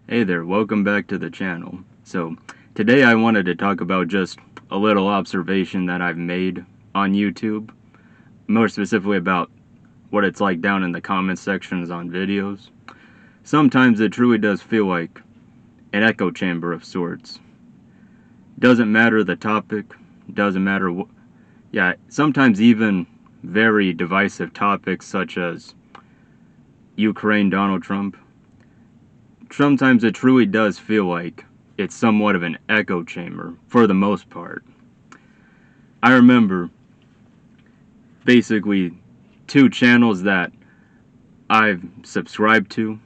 Hey there, welcome back to the channel. So, today I wanted to talk about just a little observation that I've made on YouTube. More specifically about what it's like down in the comment sections on videos. Sometimes it truly does feel like an echo chamber of sorts. Doesn't matter the topic, doesn't matter what. Yeah, sometimes even very divisive topics such as Ukraine, Donald Trump. Sometimes it truly does feel like it's somewhat of an echo chamber, for the most part. I remember basically two channels that I've subscribed to,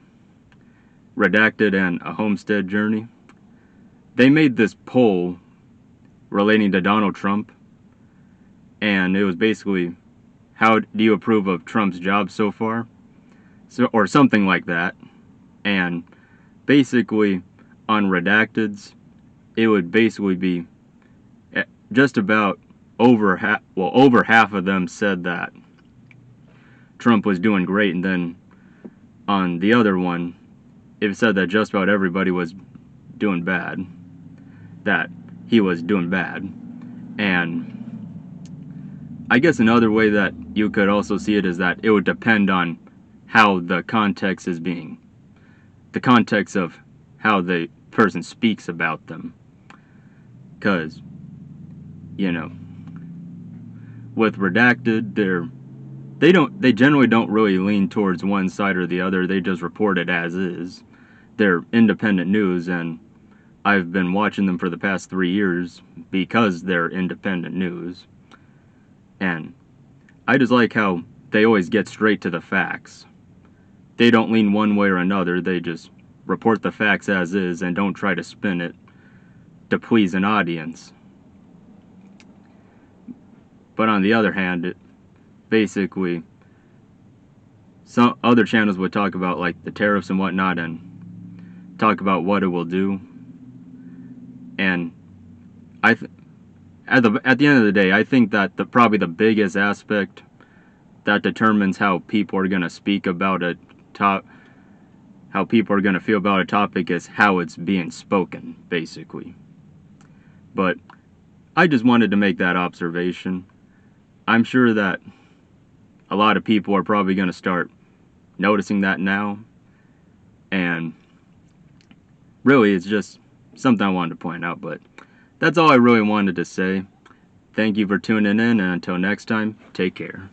Redacted and A Homestead Journey. They made this poll relating to Donald Trump, and it was basically, how do you approve of Trump's job so far? Or something like that. And basically, on Redacted's, it would basically be just about over half of them said that Trump was doing great, and then on the other one, it said that just about everybody was doing bad, that he was doing bad. And I guess another way that you could also see it is that it would depend on how the context is being, the context of how the person speaks about them. Because, you know, with Redacted, they generally don't really lean towards one side or the other. They just report it as is. They're independent news, and I've been watching them for the past 3 years because they're independent news. And I just like how they always get straight to the facts. They don't lean one way or another. They just report the facts as is and don't try to spin it to please an audience. But on the other hand, it basically, some other channels would talk about like the tariffs and whatnot and talk about what it will do. And at the end of the day, I think that probably the biggest aspect that determines how people are going to speak about how people are going to feel about a topic is how it's being spoken, basically. But I just wanted to make that observation. I'm sure that a lot of people are probably going to start noticing that now. And really, it's just something I wanted to point out. But that's all I really wanted to say. Thank you for tuning in, and until next time, take care.